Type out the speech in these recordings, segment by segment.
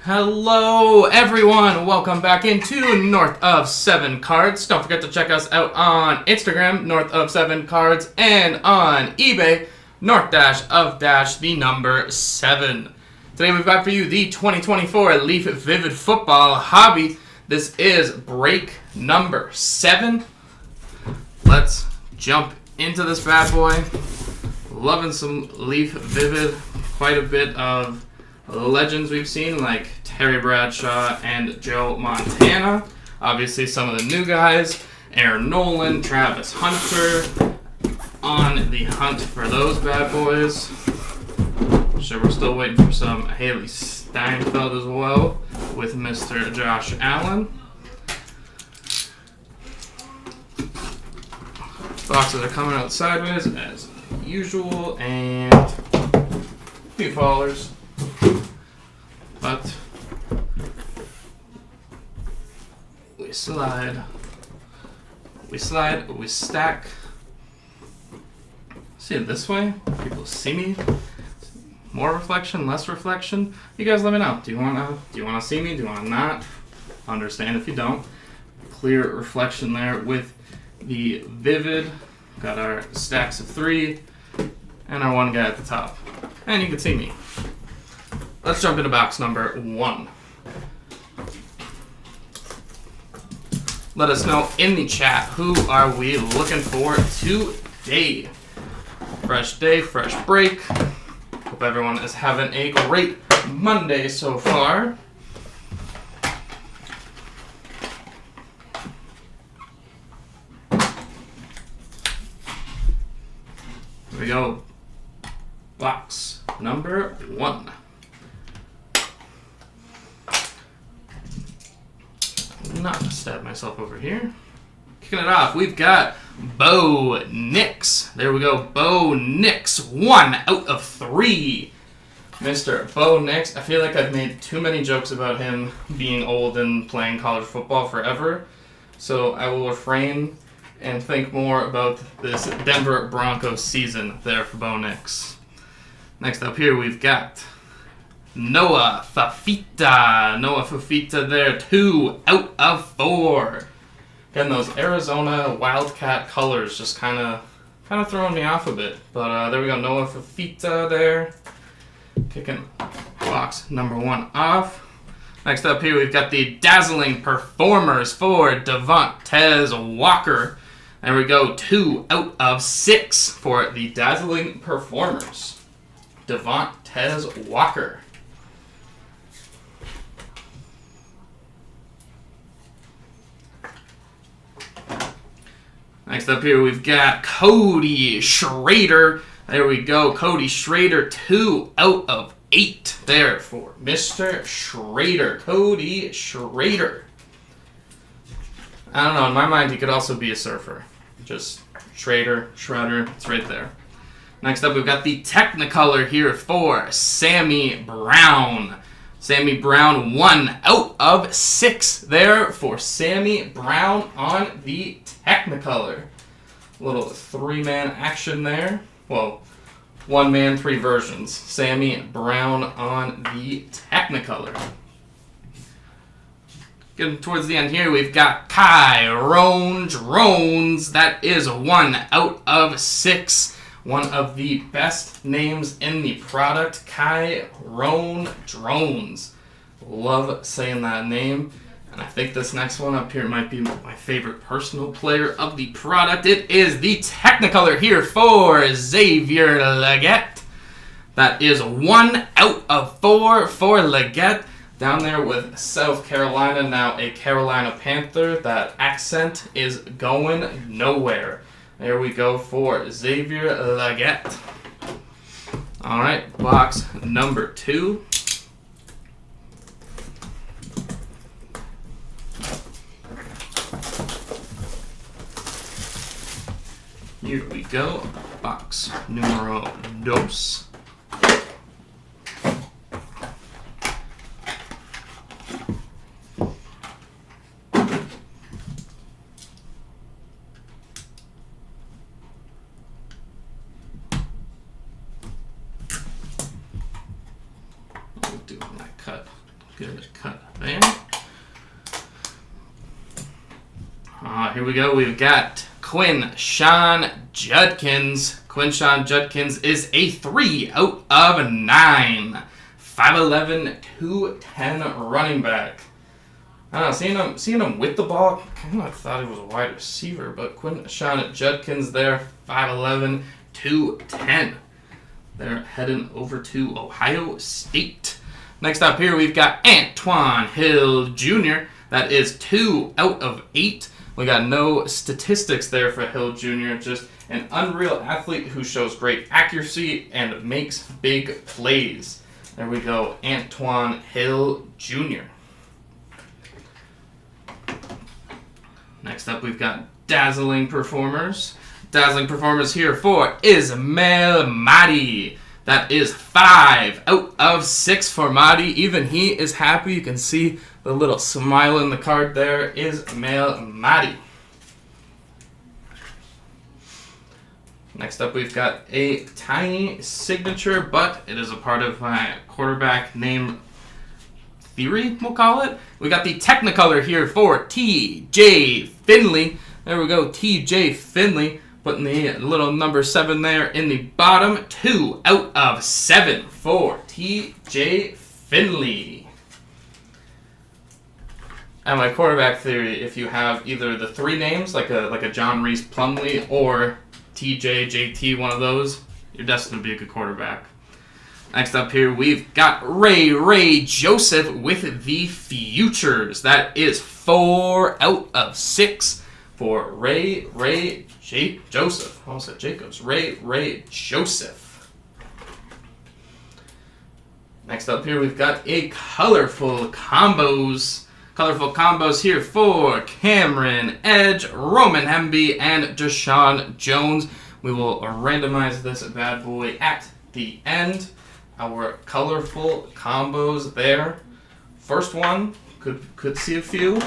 Hello everyone, welcome back into North of 7 Cards. Don't forget to check us out on Instagram, North of 7 Cards, and on eBay, North-of-7. Today we've got for you the 2024 Leaf Vivid Football Hobby. This is break number 7. Let's jump into this bad boy. Loving some Leaf Vivid, quite a bit of legends we've seen like Terry Bradshaw and Joe Montana. Obviously some of the new guys, Aaron Nolan, Travis Hunter, on the hunt for those bad boys. So we're still waiting for some Haley Steinfeld as well with Mr. Josh Allen. Boxes are coming out sideways as usual, and a few fallers. But we slide, we stack. See it this way? People see me. More reflection, less reflection. You guys let me know. Do you wanna see me? Do you wanna not? Understand if you don't. Clear reflection there with the Vivid. Got our stacks of 3 and our one guy at the top. And you can see me. Let's jump into box number 1. Let us know in the chat, who are we looking for today? Fresh day, fresh break. Hope everyone is having a great Monday so far. Here we go. Box number 1. Not gonna stab myself over here. Kicking it off, we've got Bo Nix. There we go, Bo Nix, 1 out of 3. Mr. Bo Nix. I feel like I've made too many jokes about him being old and playing college football forever, so I will refrain and think more about this Denver Broncos season there for Bo Nix. Next up here, we've got Noah Fafita. Noah Fafita there, 2 out of 4. Again, those Arizona Wildcat colors just kind of throwing me off a bit. But there we go, Noah Fafita there. Kicking box number 1 off. Next up here, we've got the Dazzling Performers for Devontae Walker. There we go, 2 out of 6 for the Dazzling Performers. Devontae Walker. Next up here, we've got Cody Schrader. There we go, Cody Schrader, 2 out of 8 there for Mr. Schrader. Cody Schrader. I don't know, in my mind, he could also be a surfer. Just Schrader, Shredder, it's right there. Next up, we've got the Technicolor here for Sammy Brown. Sammy Brown, 1 out of 6 there for Sammy Brown on the Technicolor. Little 3-man action there. Well, 1-man, 3 versions. Sammy Brown on the Technicolor. Getting towards the end here, we've got Kyron Drones. That is 1 out of 6. One of the best names in the product, Kyron Drones. Love saying that name. And I think this next one up here might be my favorite personal player of the product. It is the Technicolor here for Xavier Legette. That is 1 out of 4 for Legette. Down there with South Carolina, now a Carolina Panther. That accent is going nowhere. There we go for Xavier Legette. All right, box number 2. Here we go, box numero 2. Good cut there. Here we go. We've got Quinshon Judkins. Quinshon Judkins is a 3 out of 9. 5'11", 210 running back. I don't know, seeing him with the ball, I kind of thought he was a wide receiver, but Quinshon Judkins there, 5'11", 210. They're heading over to Ohio State. Next up here, we've got Antoine Hill Jr. That is 2 out of 8. We got no statistics there for Hill Jr., just an unreal athlete who shows great accuracy and makes big plays. There we go, Antoine Hill Jr. Next up, we've got Dazzling Performers. Dazzling Performers here for Ismail Mahdi. That is 5 out of 6 for Mahdi. Even he is happy. You can see the little smile in the card there. Ismail Mahdi. Next up, we've got a tiny signature, but it is a part of my quarterback name theory, we'll call it. We got the Technicolor here for T.J. Finley. There we go, T.J. Finley. Putting the little number 7 there in the bottom. 2 out of 7 for T.J. Finley. And my quarterback theory, if you have either the 3 names, like a John Reese Plumlee, or T.J., J.T., one of those, you're destined to be a good quarterback. Next up here, we've got Ray Joseph with the Futures. That is 4 out of 6 for Ray Joseph. I almost said Jacobs. Ray Joseph. Next up here, we've got a colorful combos. Colorful combos here for Cameron Edge, Roman Hemby, and Deshaun Jones. We will randomize this bad boy at the end. Our colorful combos there. First one, could see a few.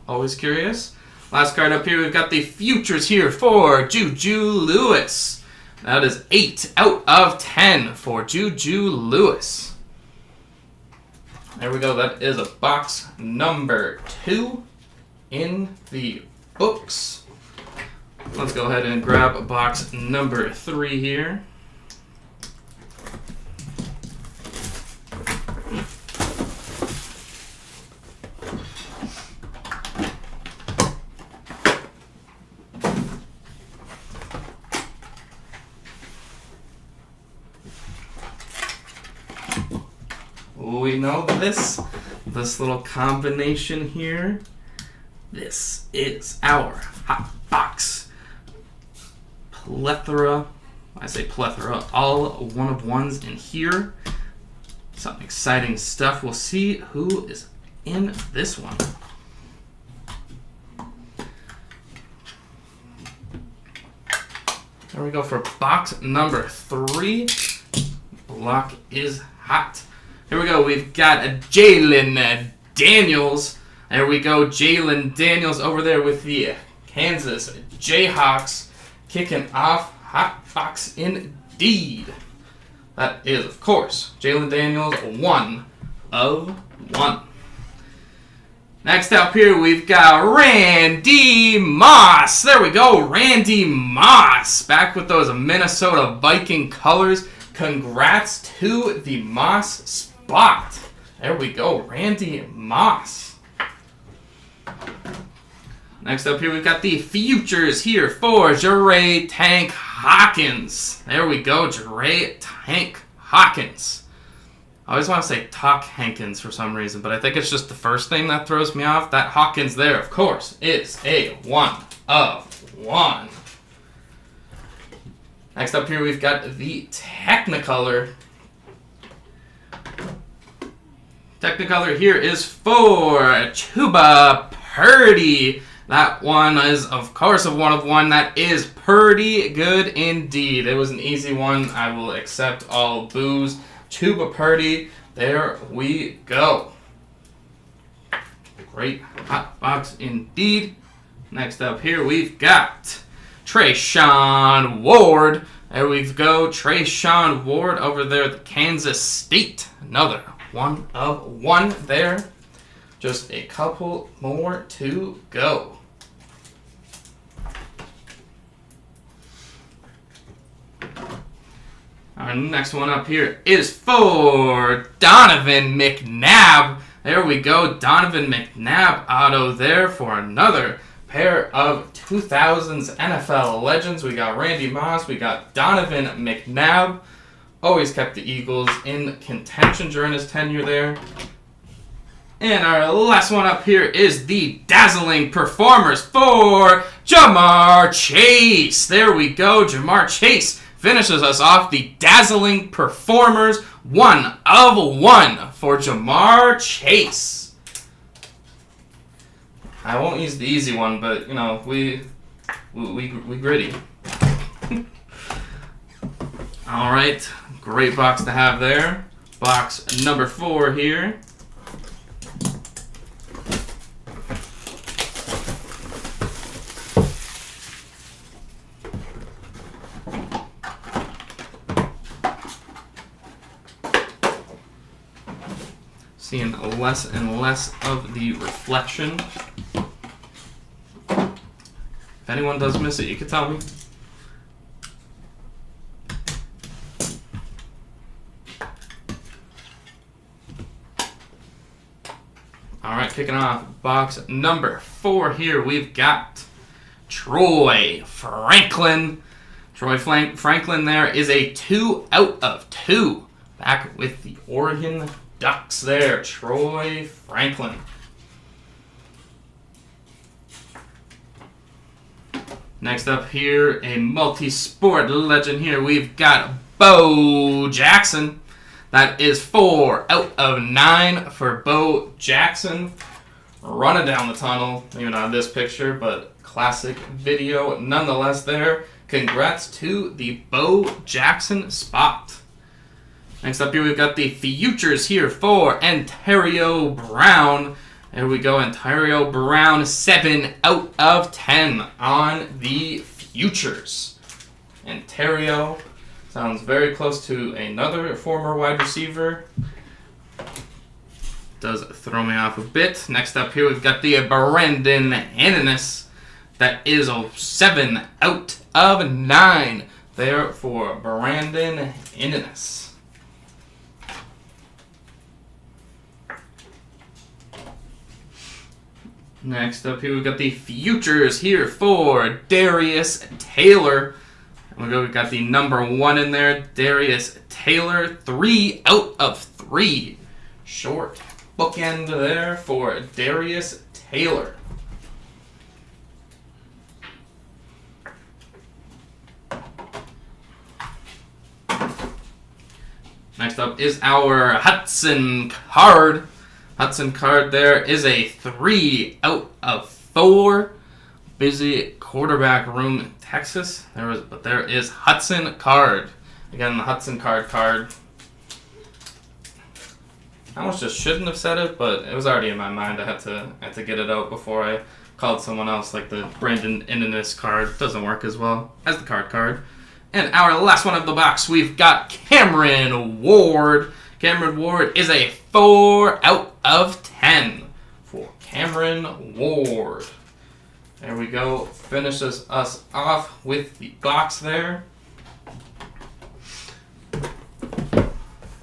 Always curious. Last card up here, we've got the Futures here for Juju Lewis. That is 8 out of 10 for Juju Lewis. There we go. That is a box number 2 in the books. Let's go ahead and grab box number 3 here. We know this little combination here. This is our hot box plethora. I say plethora, all one-of-ones in here. Some exciting stuff. We'll see who is in this one. There we go for box number 3. Block is hot. Here we go. We've got a Jalen Daniels. There we go. Jalen Daniels over there with the Kansas Jayhawks kicking off. Hot box indeed. That is, of course, Jalen Daniels, 1 of 1. Next up here, we've got Randy Moss. There we go. Randy Moss. Back with those Minnesota Viking colors. Congrats to the Moss spot. There we go, Randy Moss. Next up here, we've got the Futures here for Jeray Tank Hawkins. There we go, Jeray Tank Hawkins. I always want to say Talk Hankins for some reason, but I think it's just the first name that throws me off. That Hawkins there, of course, is a 1 of 1. Next up here, we've got the Technicolor. Technicolor here is for Chuba Purdy. That one is, of course, a 1 of 1. That is pretty good indeed. It was an easy one. I will accept all boos. Chuba Purdy. There we go. Great hot box indeed. Next up here, we've got Treshaun Ward. There we go. Treshaun Ward over there at the Kansas State. Another 1 of 1 there. Just a couple more to go. Our next one up here is for Donovan McNabb. There we go. Donovan McNabb auto there for another pair of 2000s NFL legends. We got Randy Moss. We got Donovan McNabb. Always kept the Eagles in contention during his tenure there. And our last one up here is the dazzling performers for Ja'Marr Chase. There we go. Ja'Marr Chase finishes us off the dazzling performers. 1 of 1 for Ja'Marr Chase. I won't use the easy one, but you know we gritty. All right, great box to have there. Box number 4 here. Seeing less and less of the reflection. If anyone does miss it, you can tell me. Alright, kicking off box number 4 here, we've got Troy Franklin. Troy Franklin there is a 2 out of 2. Back with the Oregon Ducks there, Troy Franklin. Next up here, a multi-sport legend here. We've got Bo Jackson. That is 4 out of 9 for Bo Jackson. Running down the tunnel, maybe not this picture, but classic video nonetheless there. Congrats to the Bo Jackson spot. Next up here, we've got the futures here for Ontario Brown. There we go, Ontario Brown, 7 out of 10 on the futures. Ontario sounds very close to another former wide receiver. Does throw me off a bit. Next up here, we've got the Brandon Inniss. That is a 7 out of 9 there for Brandon Inniss. Next up here, we've got the futures here for Darius Taylor. We've got the number 1 in there, Darius Taylor, 3 out of 3. Short bookend there for Darius Taylor. Next up is our Hudson Card. Hudson Card there is a 3 out of 4. Busy quarterback room in Texas. There is Hudson Card. Again, the Hudson Card. I almost just shouldn't have said it, but it was already in my mind. I had to get it out before I called someone else. Like the Brandon Inniss card doesn't work as well as the card. And our last one of the box, we've got Cameron Ward. Cameron Ward is a 4 out of 10 for Cameron Ward. There we go. Finishes us off with the box there.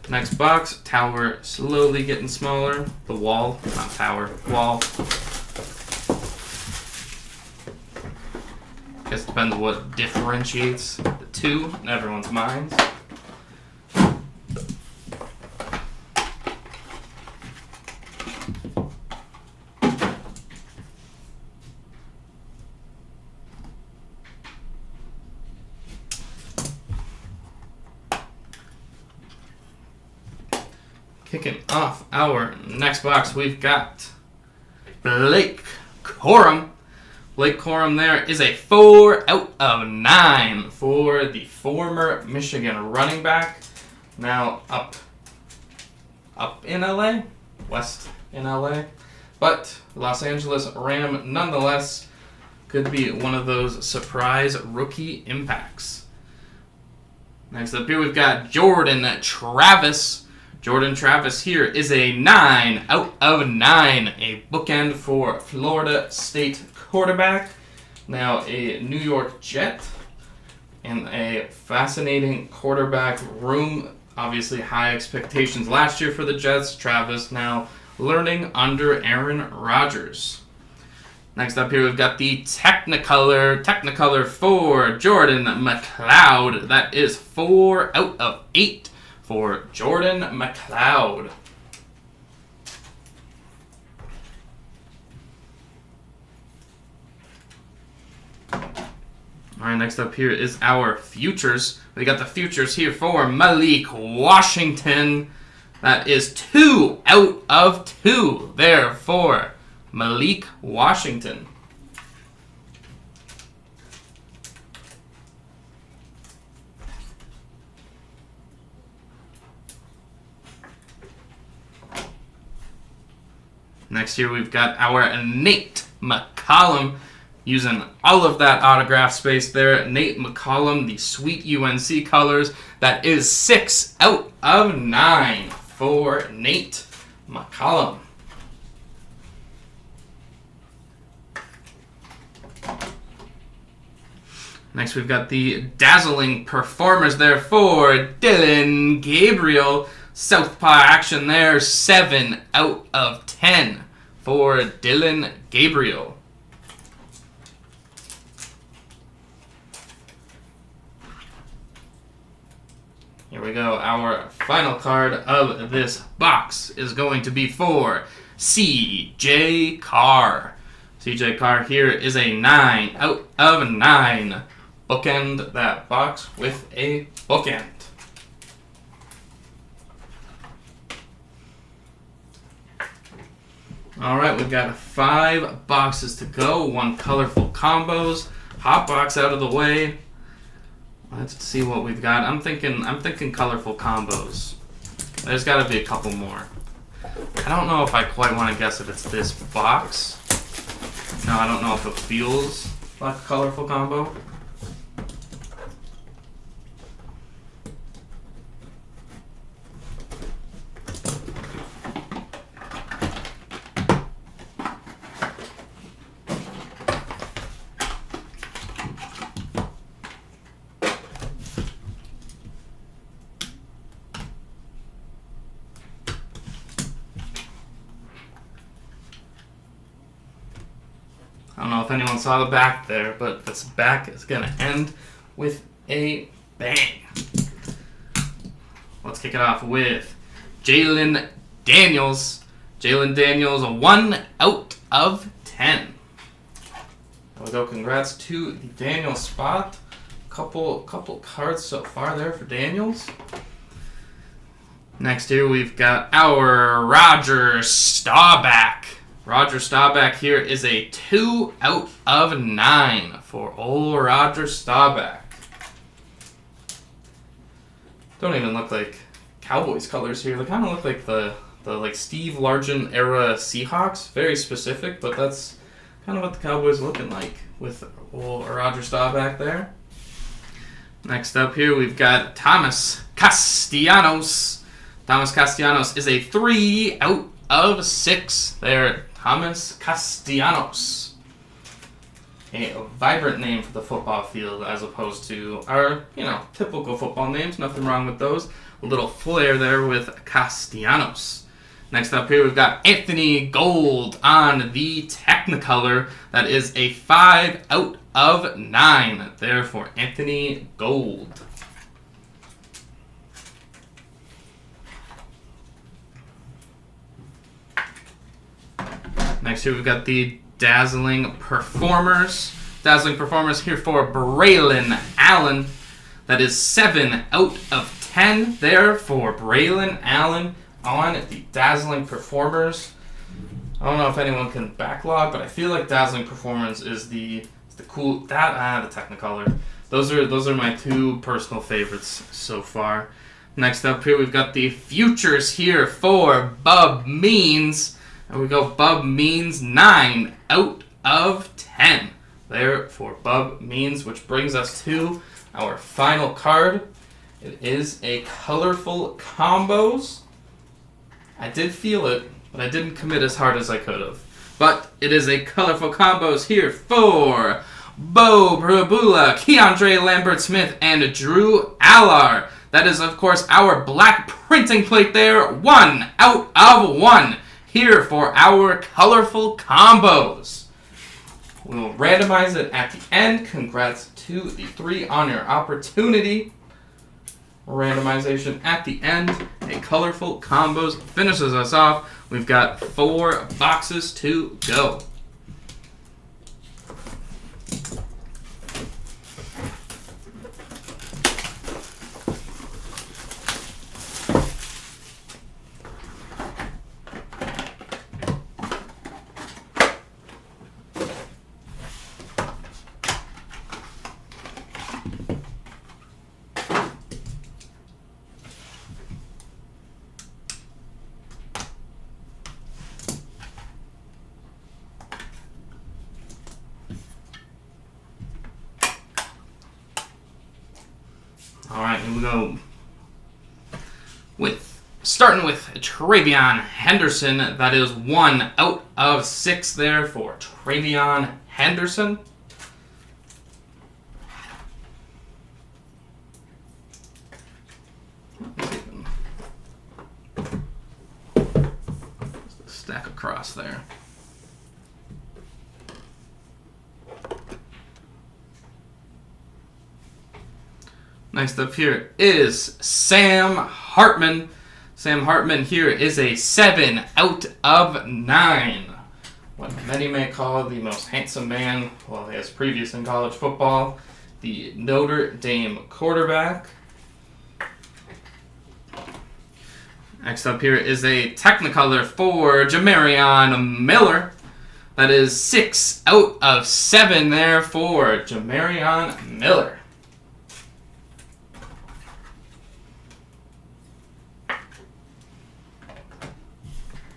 Next box, tower slowly getting smaller. The wall, not tower, wall. Guess it depends what differentiates the two in everyone's minds. Kicking off our next box, we've got Blake Corum. Blake Corum there is a 4 out of 9 for the former Michigan running back. Now up in LA, west in LA. But Los Angeles Ram nonetheless could be one of those surprise rookie impacts. Next up here we've got Jordan Travis. Jordan Travis here is a 9 out of 9. A bookend for Florida State quarterback. Now a New York Jet. And a fascinating quarterback room. Obviously high expectations last year for the Jets. Travis now learning under Aaron Rodgers. Next up here, we've got the Technicolor for Jordan McLeod. That is 4 out of 8 for Jordan McLeod. All right, next up here is our futures. We got the futures here for Malik Washington. That is 2 out of 2 there for Malik Washington. Next here we've got our Nate McCollum. Using all of that autograph space there. Nate McCollum, the sweet UNC colors. That is 6 out of 9 for Nate McCollum. Next, we've got the dazzling performers there for Dillon Gabriel. Southpaw action there, 7 out of 10 for Dillon Gabriel. Here we go. Our final card of this box is going to be for C.J. Carr. C.J. Carr here is a 9 out of 9. Bookend that box with a bookend. Alright, we've got 5 boxes to go. 1 colorful combos. Hot box out of the way. Let's see what we've got. I'm thinking colorful combos. There's got to be a couple more. I don't know if I quite want to guess if it's this box. No, I don't know if it feels like a colorful combo. I don't know if anyone saw the back there, but this back is going to end with a bang. Let's kick it off with Jalen Daniels. Jalen Daniels, 1 out of 10. There we go. Congrats to the Daniels spot. Couple cards so far there for Daniels. Next here we've got our Roger Staubach. Roger Staubach here is a 2 out of 9 for old Roger Staubach. Don't even look like Cowboys colors here. They kind of look like the like Steve Largent era Seahawks. Very specific, but that's kind of what the Cowboys are looking like with old Roger Staubach there. Next up here we've got Thomas Castellanos. Thomas Castellanos is a 3 out of 6 there. Thomas Castellanos. A vibrant name for the football field as opposed to our, typical football names. Nothing wrong with those. A little flair there with Castellanos. Next up here, we've got Anthony Gold on the Technicolor. That is a 5 out of 9 there for Anthony Gold. Next here we've got the Dazzling Performers. Dazzling Performers here for Braylon Allen. That is 7 out of 10 there for Braylon Allen on the Dazzling Performers. I don't know if anyone can backlog, but I feel like Dazzling Performers is the cool the Technicolor. Those are my 2 personal favorites so far. Next up here we've got the Futures here for Bub Means. And we go Bub Means 9 out of 10 there for Bub Means, which brings us to our final card. It is a colorful combos. I did feel it, but I didn't commit as hard as I could have. But it is a colorful combos here for Bo Prabula, Keandre Lambert-Smith, and Drew Allar. That is, of course, our black printing plate there. 1 out of 1 here for our colorful combos. We'll randomize it at the end. Congrats to the 3 on your opportunity. Randomization at the end. A colorful combos finishes us off. We've got 4 boxes to go. Alright, here we go. Starting with Travion Henderson. That is 1 out of 6 there for Travion Henderson. Stack across there. Next up here is Sam Hartman. Sam Hartman here is a 7 out of 9. What many may call the most handsome man, well, as previous in college football, the Notre Dame quarterback. Next up here is a Technicolor for Jamarion Miller. That is 6 out of 7 there for Jamarion Miller.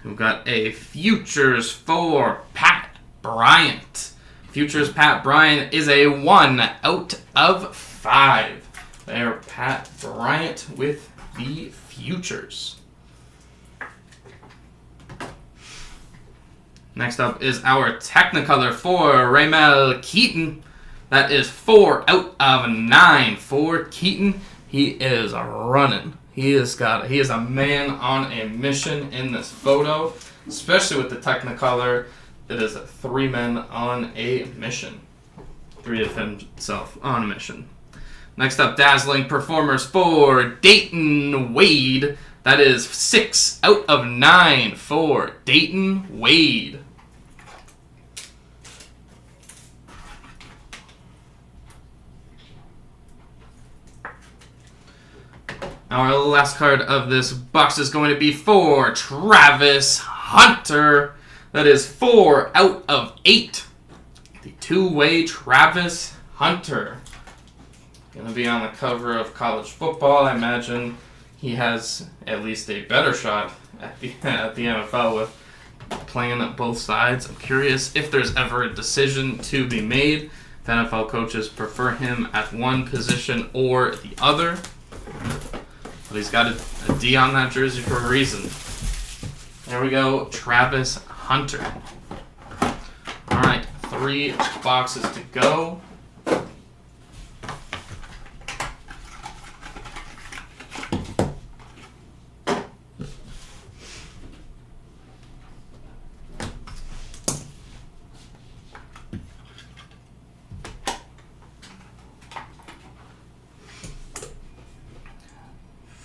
We've got a Futures for Pat Bryant. Futures Pat Bryant is a 1 out of 5. There, Pat Bryant with the Futures. Next up is our Technicolor for Ramel Keaton. That is 4 out of 9 for Keaton. He is running. He is a man on a mission in this photo, especially with the Technicolor. It is 3 men on a mission. 3 of himself on a mission. Next up, Dazzling Performers for Dayton Wade. That is 6 out of 9 for Dayton Wade. Our last card of this box is going to be for Travis Hunter. That is 4 out of 8. The 2-way Travis Hunter. Going to be on the cover of college football. I imagine he has at least a better shot at the NFL with playing at both sides. I'm curious if there's ever a decision to be made. If NFL coaches prefer him at one position or the other. But he's got a D on that jersey for a reason. There we go, Travis Hunter. All right, 3 boxes to go.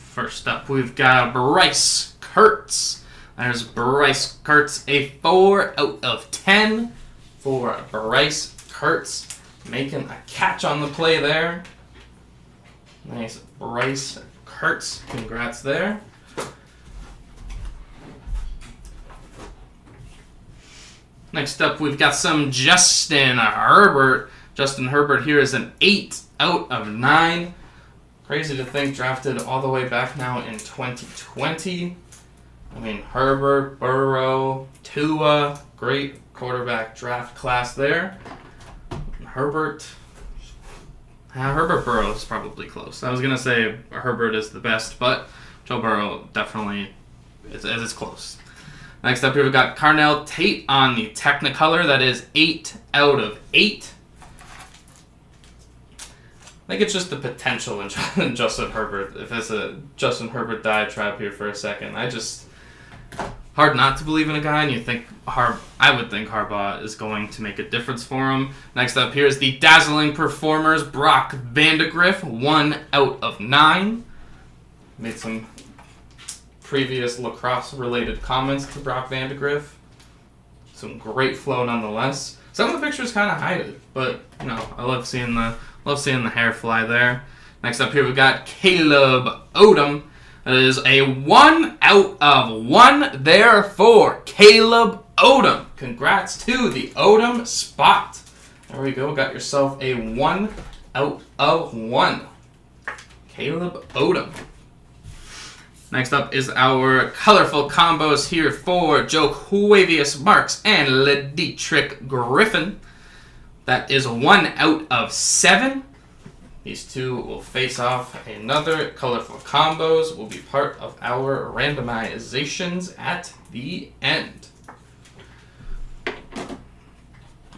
First up, we've got Bryce Kurtz. There's Bryce Kurtz, a 4 out of 10 for Bryce Kurtz. Making a catch on the play there. Nice, Bryce Kurtz. Congrats there. Next up, we've got some Justin Herbert. Justin Herbert here is an 8 out of 9. Crazy to think, drafted all the way back now in 2020. I mean, Herbert, Burrow, Tua, great quarterback draft class there. Herbert Burrow is probably close. I was going to say Herbert is the best, but Joe Burrow definitely as it's close. Next up here, we've got Carnell Tate on the Technicolor. That is 8 out of 8. I think it's just the potential in Justin Herbert. If it's a Justin Herbert diatribe here for a second, hard not to believe in a guy, and I would think Harbaugh is going to make a difference for him. Next up here is the Dazzling Performers, Brock Vandagriff, 1 out of 9. Made some previous lacrosse-related comments to Brock Vandagriff. Some great flow nonetheless. Some of the pictures kind of hide it, but I love seeing the hair fly there. Next up here we've got Caleb Odom. That is a 1 out of 1 there for Caleb Odom. Congrats to the Odom spot. There we go. Got yourself a 1 out of 1. Caleb Odom. Next up is our colorful combos here for Jo'quavious Marks and Ledietrich Griffin. That is 1 out of 7. These two will face off. Another colorful combos will be part of our randomizations at the end.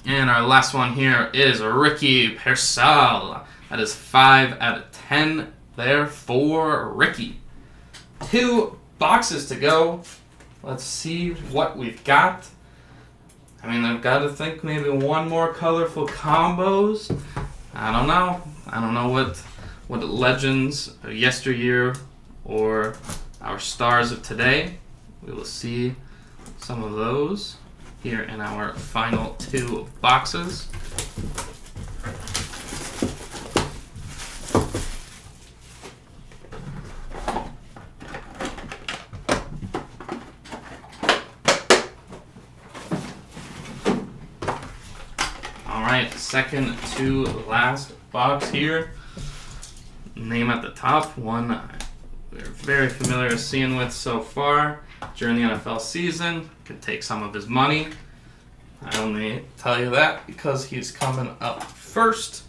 And our last one here is Ricky Pearsall. That is 5 out of 10 there for Ricky. 2 boxes to go. Let's see what we've got. I've got to think maybe one more colorful combos. I don't know what legends of yesteryear or our stars of today. We will see some of those here in our final 2 boxes. Alright, second to last box here. Name at the top, one we're very familiar with seeing with so far during the NFL season. Could take some of his money. I only tell you that because he's coming up first.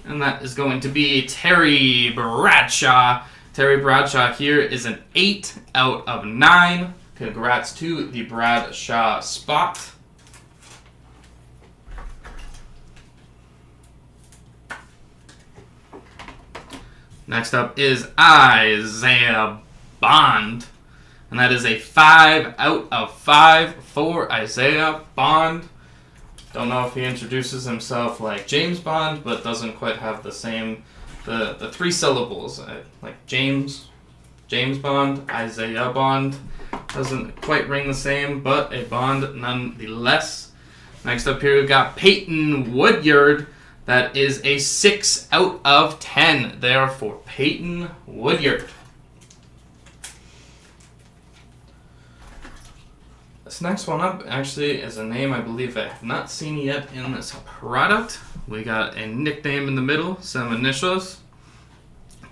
And that is going to be Terry Bradshaw. Terry Bradshaw here is an 8 out of 9. Congrats to the Bradshaw spot. Next up is Isaiah Bond. And that is a 5 out of 5 for Isaiah Bond. Don't know if he introduces himself like James Bond, but doesn't quite have the same, the 3 syllables. Like James Bond, Isaiah Bond. Doesn't quite ring the same, but a Bond nonetheless. Next up here we've got Peyton Woodyard. That is a 6 out of 10 there for Peyton Woodyard. This next one up actually is a name I believe I have not seen yet in this product. We got a nickname in the middle, some initials.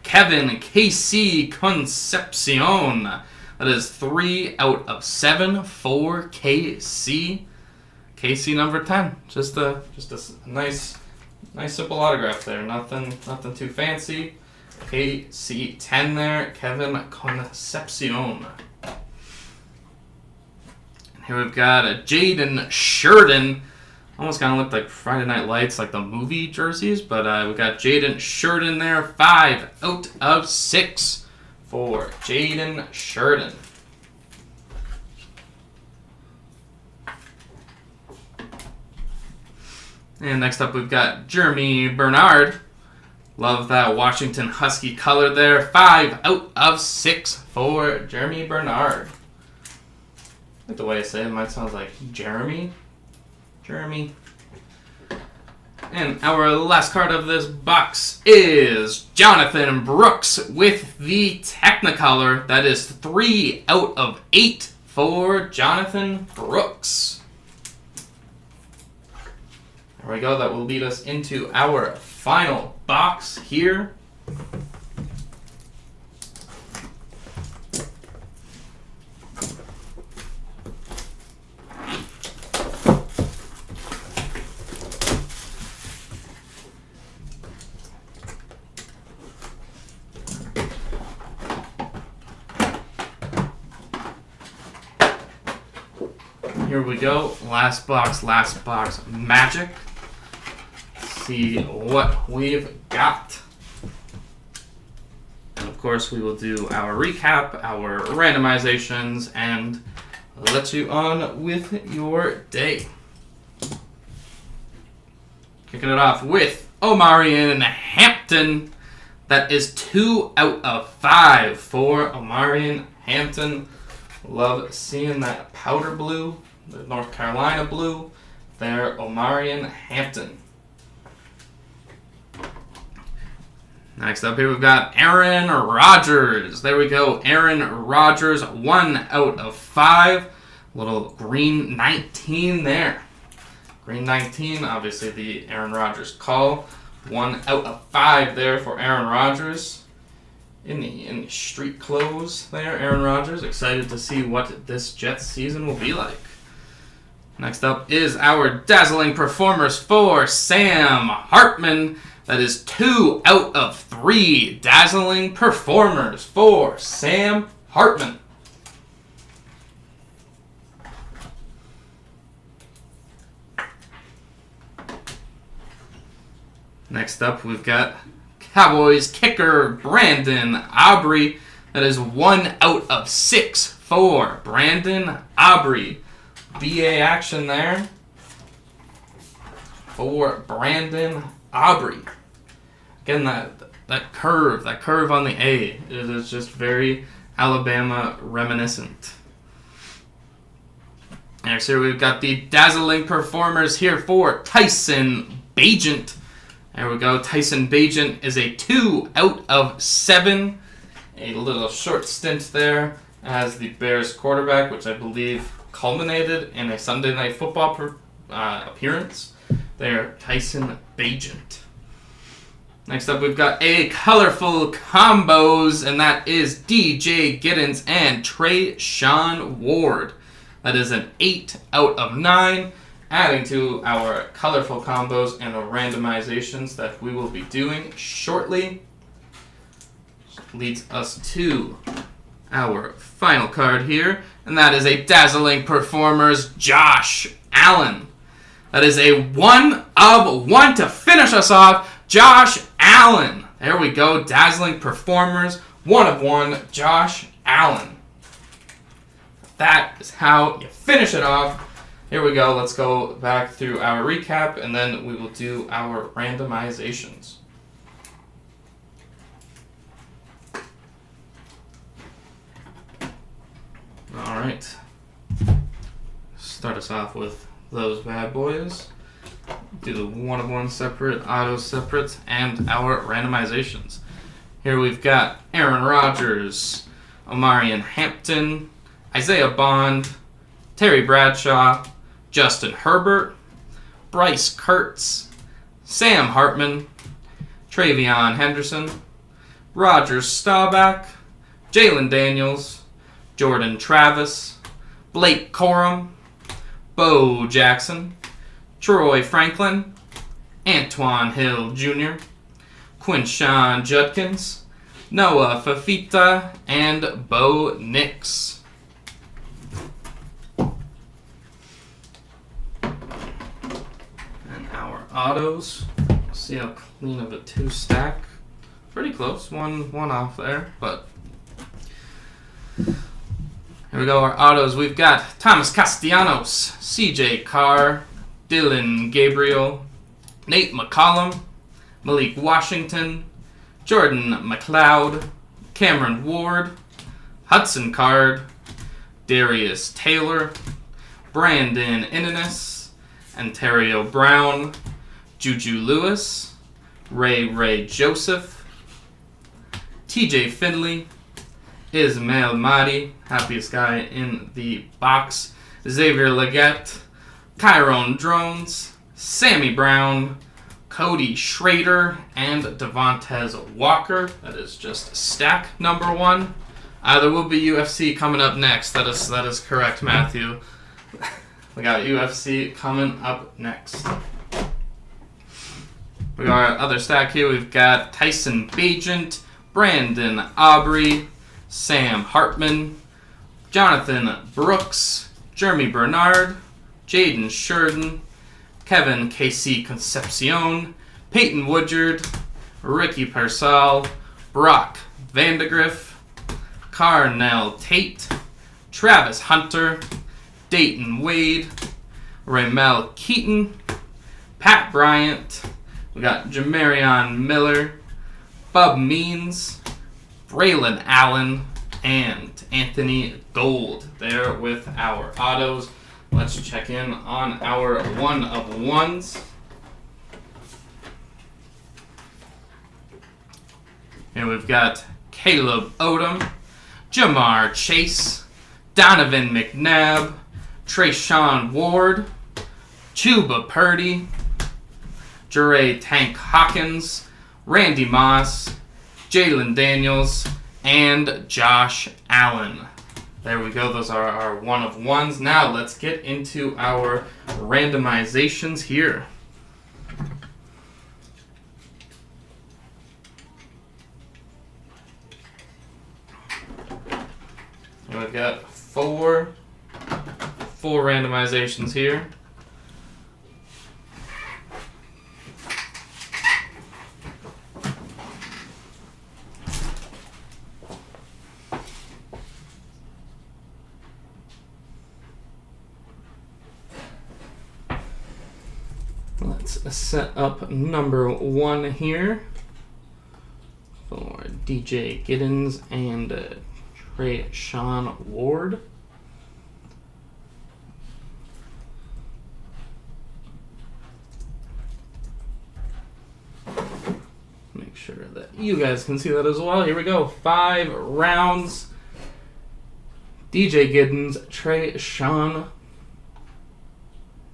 Kevin KC Concepcion. That is 3 out of 7 for KC. KC number 10. Just a nice simple autograph there. Nothing too fancy. KC 10 there. Kevin Concepcion. Here we've got a Jaden Sheridan. Almost kind of looked like Friday Night Lights, like the movie jerseys, but we got Jaden Sheridan there. 5 out of 6 for Jaden Sheridan. And next up we've got Jeremy Bernard. Love that Washington Husky color there. 5 out of 6 for Jeremy Bernard. I like the way I say it, might sound like Jeremy. And our last card of this box is Jonathan Brooks with the Technicolor. That is 3 out of 8 for Jonathan Brooks. There we go. That will lead us into our final box here. Here we go. Last box magic. See what we've got. And of course, we will do our recap, our randomizations, and let you on with your day. Kicking it off with Omarion Hampton. That is 2 out of 5 for Omarion Hampton. Love seeing that powder blue, the North Carolina blue. There, Omarion Hampton. Next up here, we've got Aaron Rodgers. There we go. Aaron Rodgers, 1 out of 5. Little green 19 there. Green 19, obviously the Aaron Rodgers call. 1 out of 5 there for Aaron Rodgers. In the street clothes there, Aaron Rodgers. Excited to see what this Jets season will be like. Next up is our dazzling performers for Sam Hartman. That is 2 out of 3 dazzling performers for Sam Hartman. Next up, we've got Cowboys kicker Brandon Aubrey. That is 1 out of 6 for Brandon Aubrey. BA action there for Brandon Aubrey. Again, that curve on the A, it is just very Alabama reminiscent. Next here we've got the dazzling performers here for Tyson Bagent. There we go. Tyson Bagent is a 2 out of 7. A little short stint there as the Bears quarterback, which I believe culminated in a Sunday Night Football appearance. There, Tyson Bagent. Next up, we've got a colorful combos, and that is DJ Giddens and Treshaun Ward. That is an 8 out of 9. Adding to our colorful combos and the randomizations that we will be doing shortly. Leads us to our final card here, and that is a dazzling performers Josh Allen. That is a 1 of 1 to finish us off. Josh Allen. There we go. Dazzling performers. 1 of 1. Josh Allen. That is how you finish it off. Here we go. Let's go back through our recap, and then we will do our randomizations. All right. Start us off with those bad boys. Do the 1 of 1 separate, auto separate, and our randomizations. Here we've got Aaron Rodgers, Omarion Hampton, Isaiah Bond, Terry Bradshaw, Justin Herbert, Bryce Kurtz, Sam Hartman, Travion Henderson, Roger Staubach, Jalen Daniels, Jordan Travis, Blake Corum, Bo Jackson, Troy Franklin, Antoine Hill Jr., Quinshawn Judkins, Noah Fafita, and Bo Nix. Autos. See how clean of a 2 stack. Pretty close. One off there, but here we go. Our autos. We've got Thomas Castellanos, CJ Carr, Dylan Gabriel, Nate McCollum, Malik Washington, Jordan McLeod, Cameron Ward, Hudson Card, Darius Taylor, Brandon Innes, Ontario Brown, Juju Lewis, Ray Joseph, TJ Finley, Ismail Mahdi, happiest guy in the box, Xavier Legette, Kyron Drones, Sammy Brown, Cody Schrader, and Devontae Walker. That is just stack number 1. There will be UFC coming up next. That is correct, Matthew. We got UFC coming up next. We got our other stack here. We've got Tyson Bagent, Brandon Aubrey, Sam Hartman, Jonathan Brooks, Jeremy Bernard, Jaden Sheridan, Kevin KC Concepcion, Peyton Woodyard, Ricky Pearsall, Brock Vandegrift, Carnell Tate, Travis Hunter, Dayton Wade, Ramel Keaton, Pat Bryant, we got Jamarion Miller, Bub Means, Braylon Allen, and Anthony Gold there with our autos. Let's check in on our 1-of-1s. Here we've got Caleb Odom, Jamar Chase, Donovan McNabb, Trayshawn Ward, Chuba Purdy, Jure Tank Hawkins, Randy Moss, Jalen Daniels, and Josh Allen. There we go. Those are our 1-of-1s. Now let's get into our randomizations here. And we've got four randomizations here. Let's set up number 1 here for DJ Giddens and Trayshawn Ward. Make sure that you guys can see that as well. Here we go. 5 rounds. DJ Giddens, Trayshawn.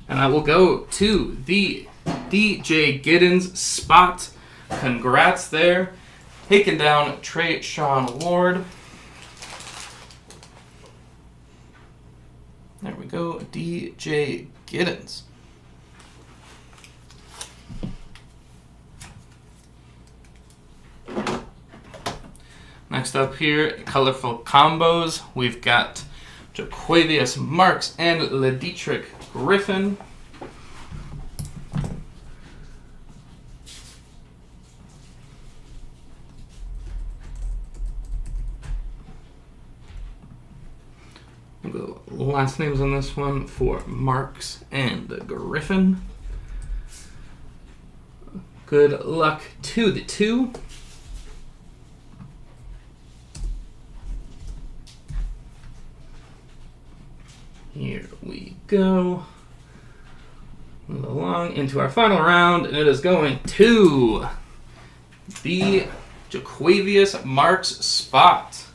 And I will go to the DJ Giddens spot. Congrats there. Taking down Trayshawn Ward. There we go, DJ Giddens. Next up here, colorful combos. We've got Jaquavius Marks and Ledietrich Griffin. We'll go last names on this one for Marks and Griffin. Good luck to the 2. Here we go. Move along into our final round, and it is going to the Jaquavius Marks spot.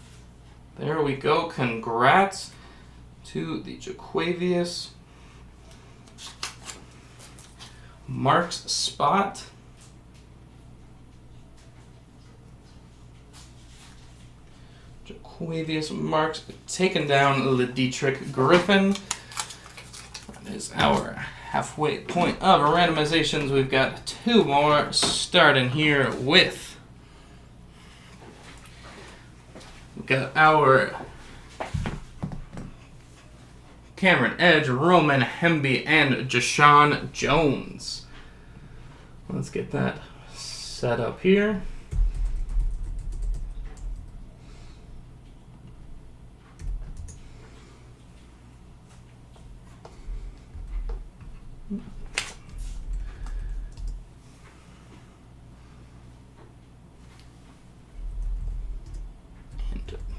There we go. Congrats to the Jaquavius Marks spot. Jaquavius Marks taking down Ledietrich Griffin. That is our halfway point of randomizations. We've got 2 more, starting here with, we've got our Cameron Edge, Roman Hemby, and Jashawn Jones. Let's get that set up here.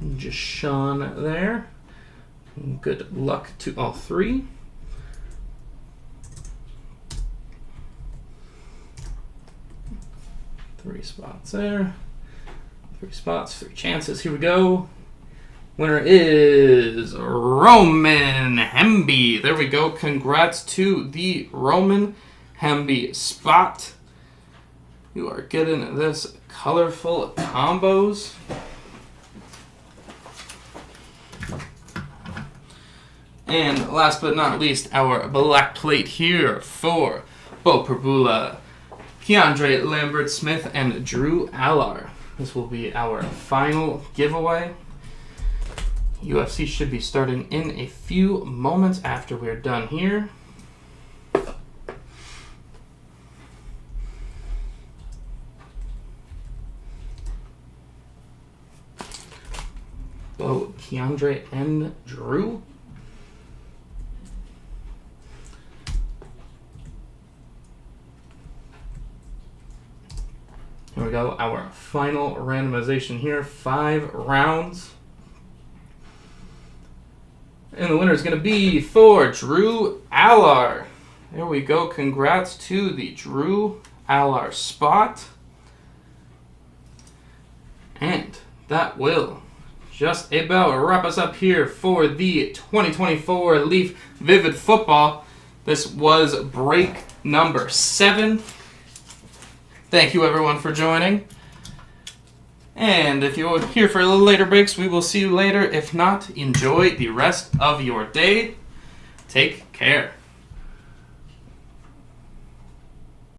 And Jashawn there. Good luck to all 3. Three spots there. 3 spots, 3 chances. Here we go. Winner is Roman Hemby. There we go. Congrats to the Roman Hemby spot. You are getting this colorful combos. And last but not least, our black plate here for Bo Perbula, Keandre Lambert-Smith, and Drew Allar. This will be our final giveaway. UFC should be starting in a few moments after we're done here. Bo, Keandre, and Drew. Here we go, our final randomization here, 5 rounds. And the winner is going to be for Drew Allar. There we go, congrats to the Drew Allar spot. And that will just about wrap us up here for the 2024 Leaf Vivid Football. This was break number 7. Thank you, everyone, for joining. And if you're here for a little later breaks, we will see you later. If not, enjoy the rest of your day. Take care.